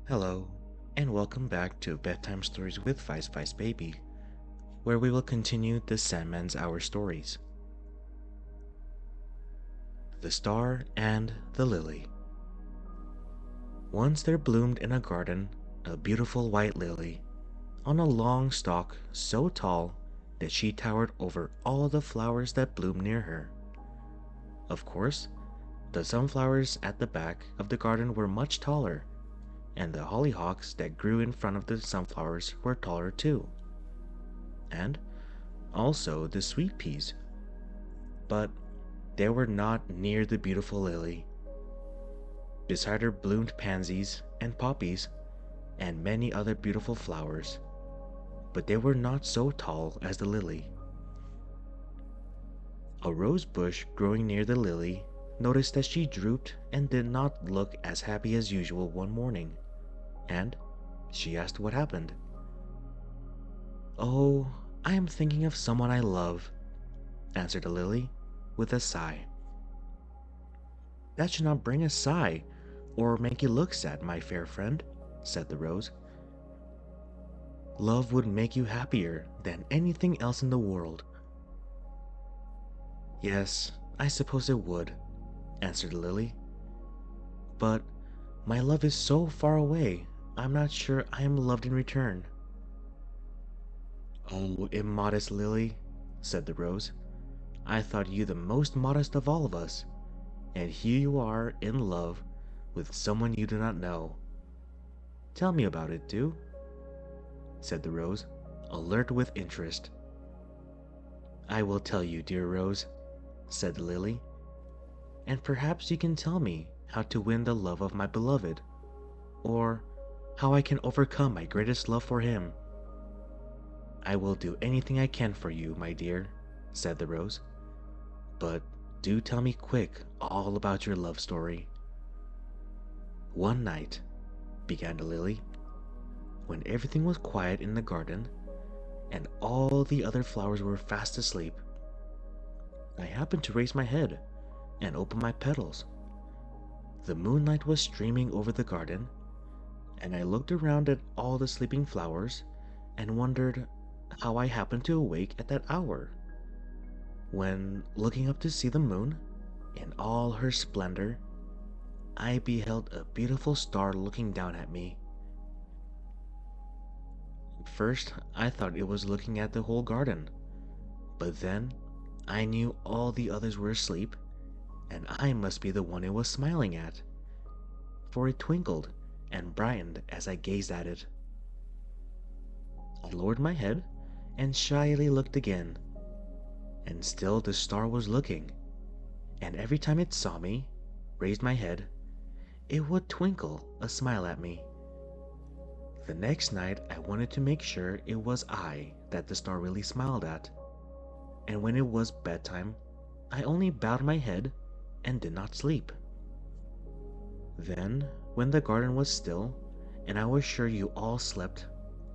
Hello, and welcome back to Bedtime Stories with Vice Baby, where we will continue the Sandman's Hour stories. The Star and the Lily. Once there bloomed in a garden a beautiful white lily, on a long stalk so tall that she towered over all the flowers that bloomed near her. Of course, the sunflowers at the back of the garden were much taller, and the hollyhocks that grew in front of the sunflowers were taller too, and also the sweet peas. But they were not near the beautiful lily. Beside her bloomed pansies and poppies and many other beautiful flowers, but they were not so tall as the lily. A rose bush growing near the lily noticed that she drooped and did not look as happy as usual one morning, and she asked what happened. "Oh, I am thinking of someone I love," answered the lily with a sigh. "That should not bring a sigh or make you look sad, my fair friend," said the rose. "Love would make you happier than anything else in the world." "Yes, I suppose it would," answered the lily. "But my love is so far away, I'm not sure I am loved in return." "Oh, immodest lily," said the rose. "I thought you the most modest of all of us, and here you are in love with someone you do not know. Tell me about it, do," said the rose, alert with interest. "I will tell you, dear rose," said the lily, "and perhaps you can tell me how to win the love of my beloved, or how I can overcome my greatest love for him." "I will do anything I can for you, my dear," said the rose, "but do tell me quick all about your love story." "One night," began the lily, "when everything was quiet in the garden and all the other flowers were fast asleep, I happened to raise my head and open my petals. The moonlight was streaming over the garden, and I looked around at all the sleeping flowers and wondered how I happened to awake at that hour, when, looking up to see the moon in all her splendor, I beheld a beautiful star looking down at me. At first I thought it was looking at the whole garden, but then I knew all the others were asleep, and I must be the one it was smiling at, for it twinkled and brightened as I gazed at it. I lowered my head and shyly looked again, and still the star was looking, and every time it saw me, raised my head, it would twinkle a smile at me. The next night I wanted to make sure it was I that the star really smiled at, and when it was bedtime, I only bowed my head and did not sleep. Then, when the garden was still, and I was sure you all slept,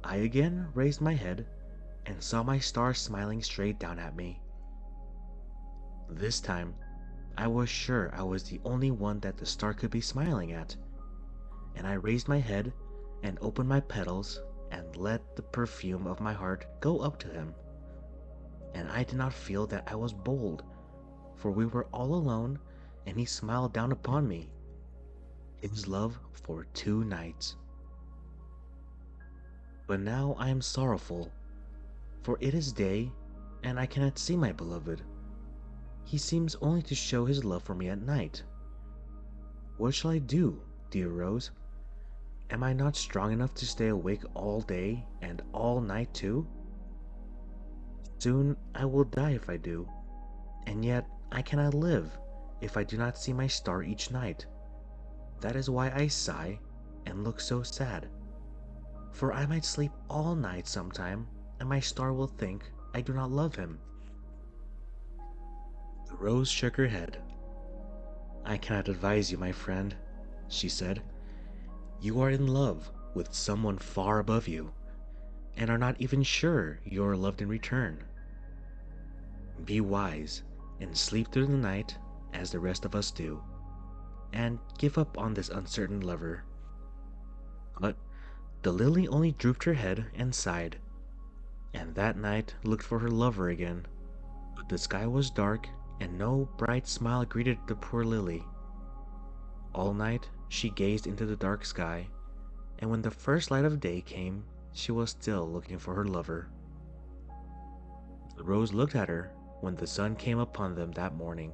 I again raised my head and saw my star smiling straight down at me. This time, I was sure I was the only one that the star could be smiling at, and I raised my head and opened my petals and let the perfume of my heart go up to him. And I did not feel that I was bold, for we were all alone, and he smiled down upon me, his love for 2 nights. But now I am sorrowful, for it is day, and I cannot see my beloved. He seems only to show his love for me at night. What shall I do, dear rose? Am I not strong enough to stay awake all day and all night too? Soon I will die if I do, and yet I cannot live if I do not see my star each night. That is why I sigh and look so sad, for I might sleep all night sometime, and my star will think I do not love him." The rose shook her head. "I cannot advise you, my friend," she said. "You are in love with someone far above you, and are not even sure you are loved in return. Be wise and sleep through the night as the rest of us do, and give up on this uncertain lover." But the lily only drooped her head and sighed, and that night looked for her lover again. But the sky was dark, and no bright smile greeted the poor lily. All night she gazed into the dark sky, and when the first light of day came, she was still looking for her lover. The rose looked at her when the sun came upon them that morning,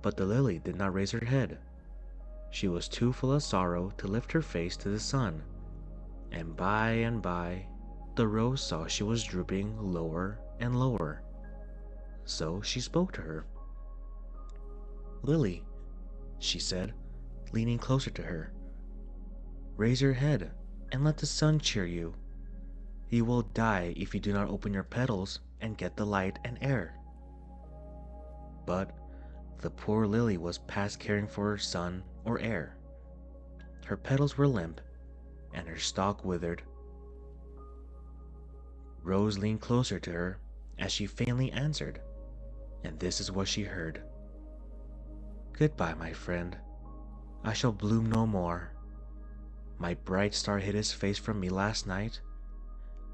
but the lily did not raise her head. She was too full of sorrow to lift her face to the sun, and by, the rose saw she was drooping lower and lower. So she spoke to her. "Lily," she said, leaning closer to her, "raise your head and let the sun cheer you. You will die if you do not open your petals and get the light and air." But the poor lily was past caring for sun or air. Her petals were limp, and her stalk withered. Rose leaned closer to her as she faintly answered, and this is what she heard. "Goodbye, my friend. I shall bloom no more. My bright star hid his face from me last night,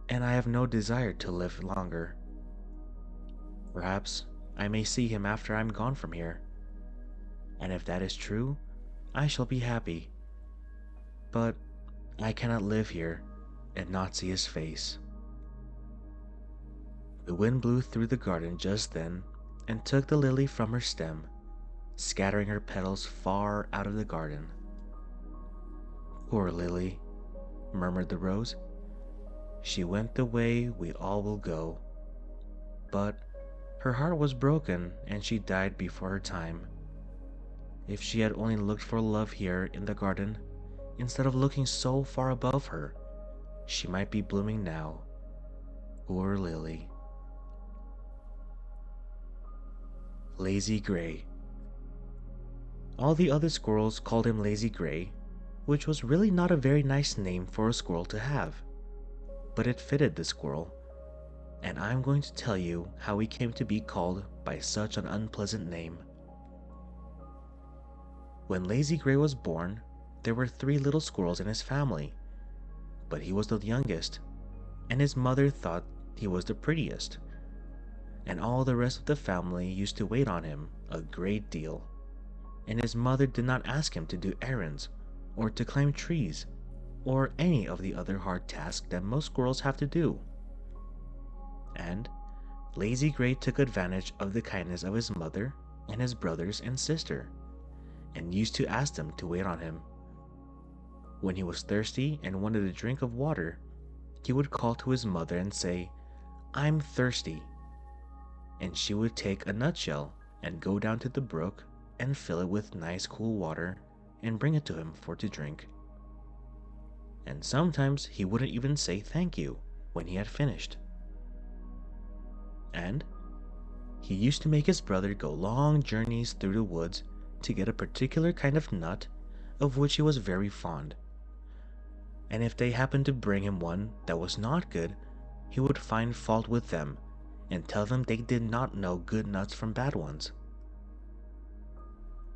and I have no desire to live longer. Perhaps I may see him after I am gone from here, and if that is true, I shall be happy. But I cannot live here and not see his face." The wind blew through the garden just then and took the lily from her stem, scattering her petals far out of the garden. "Poor lily," murmured the rose. "She went the way we all will go. But her heart was broken and she died before her time. If she had only looked for love here in the garden, instead of looking so far above her, she might be blooming now. Poor lily." Lazy Gray. All the other squirrels called him Lazy Gray, which was really not a very nice name for a squirrel to have. But it fitted the squirrel, and I'm going to tell you how he came to be called by such an unpleasant name. When Lazy Gray was born, there were 3 little squirrels in his family, but he was the youngest, and his mother thought he was the prettiest, and all the rest of the family used to wait on him a great deal, and his mother did not ask him to do errands, or to climb trees, or any of the other hard tasks that most squirrels have to do. And Lazy Gray took advantage of the kindness of his mother and his brothers and sister, and used to ask them to wait on him. When he was thirsty and wanted a drink of water, he would call to his mother and say, "I'm thirsty," and she would take a nutshell and go down to the brook and fill it with nice cool water and bring it to him for to drink. And sometimes he wouldn't even say thank you when he had finished. And he used to make his brother go long journeys through the woods to get a particular kind of nut of which he was very fond. And if they happened to bring him one that was not good, he would find fault with them and tell them they did not know good nuts from bad ones.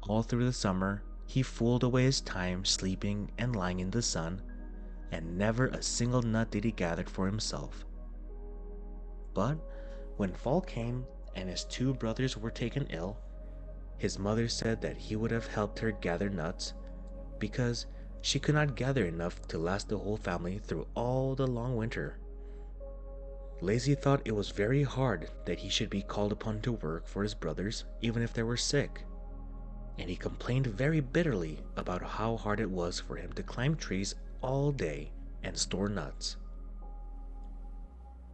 All through the summer, he fooled away his time sleeping and lying in the sun, and never a single nut did he gather for himself. But when fall came and his 2 brothers were taken ill, his mother said that he would have helped her gather nuts, because she could not gather enough to last the whole family through all the long winter. Lazy thought it was very hard that he should be called upon to work for his brothers even if they were sick, and he complained very bitterly about how hard it was for him to climb trees all day and store nuts.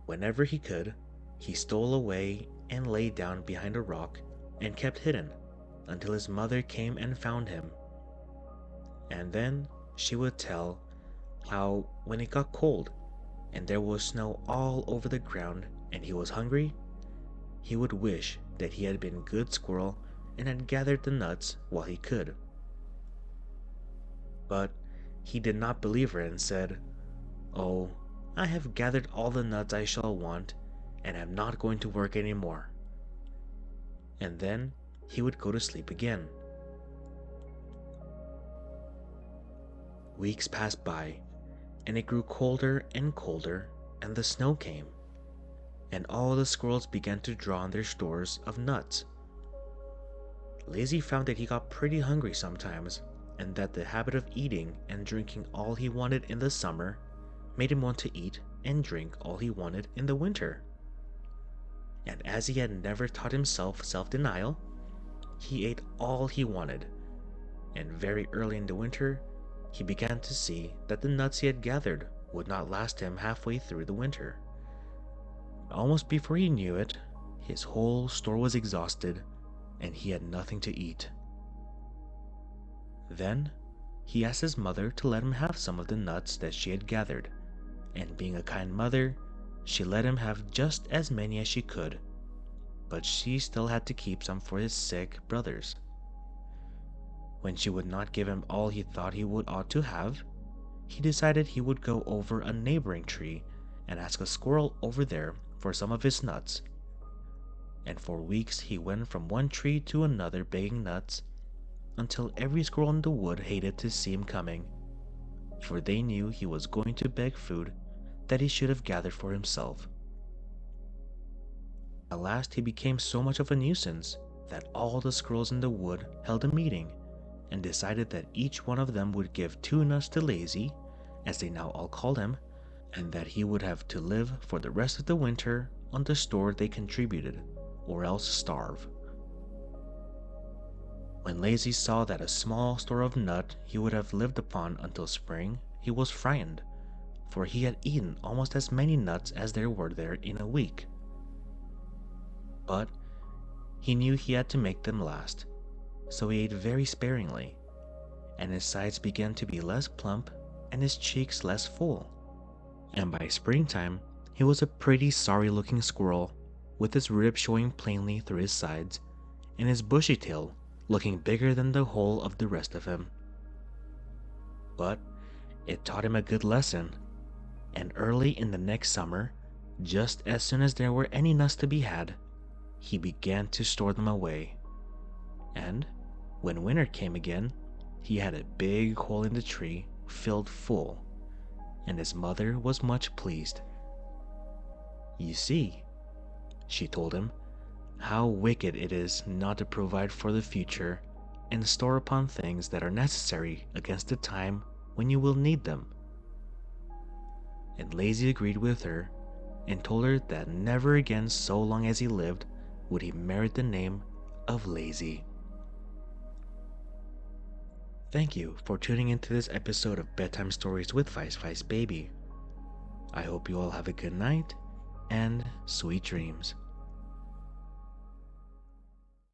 Whenever he could, he stole away and lay down behind a rock and kept hidden until his mother came and found him. And then she would tell how when it got cold and there was snow all over the ground and he was hungry, he would wish that he had been a good squirrel and had gathered the nuts while he could. But he did not believe her and said, "Oh, I have gathered all the nuts I shall want and am not going to work any more." And then he would go to sleep again. Weeks passed by, and it grew colder and colder, and the snow came, and all the squirrels began to draw on their stores of nuts. Lazy found that he got pretty hungry sometimes, and that the habit of eating and drinking all he wanted in the summer made him want to eat and drink all he wanted in the winter. And as he had never taught himself self-denial, he ate all he wanted, and very early in the winter, he began to see that the nuts he had gathered would not last him halfway through the winter. Almost before he knew it, his whole store was exhausted, and he had nothing to eat. Then, he asked his mother to let him have some of the nuts that she had gathered, and being a kind mother, she let him have just as many as she could, but she still had to keep some for his sick brothers. When she would not give him all he thought he would ought to have, he decided he would go over a neighboring tree and ask a squirrel over there for some of his nuts. And for weeks he went from one tree to another begging nuts, until every squirrel in the wood hated to see him coming, for they knew he was going to beg food that he should have gathered for himself. At last he became so much of a nuisance that all the squirrels in the wood held a meeting and decided that each one of them would give 2 nuts to Lazy, as they now all called him, and that he would have to live for the rest of the winter on the store they contributed, or else starve. When Lazy saw that a small store of nut he would have lived upon until spring, he was frightened, for he had eaten almost as many nuts as there were there in a week. But he knew he had to make them last, so he ate very sparingly, and his sides began to be less plump and his cheeks less full. And by springtime, he was a pretty sorry-looking squirrel, with his ribs showing plainly through his sides, and his bushy tail looking bigger than the whole of the rest of him. But it taught him a good lesson, and early in the next summer, just as soon as there were any nuts to be had, he began to store them away. And when winter came again, he had a big hole in the tree filled full, and his mother was much pleased. "You see," she told him, "how wicked it is not to provide for the future and store upon things that are necessary against the time when you will need them." And Lazy agreed with her and told her that never again, so long as he lived, would he merit the name of Lazy. Thank you for tuning into this episode of Bedtime Stories with Vice Vice Baby. I hope you all have a good night and sweet dreams.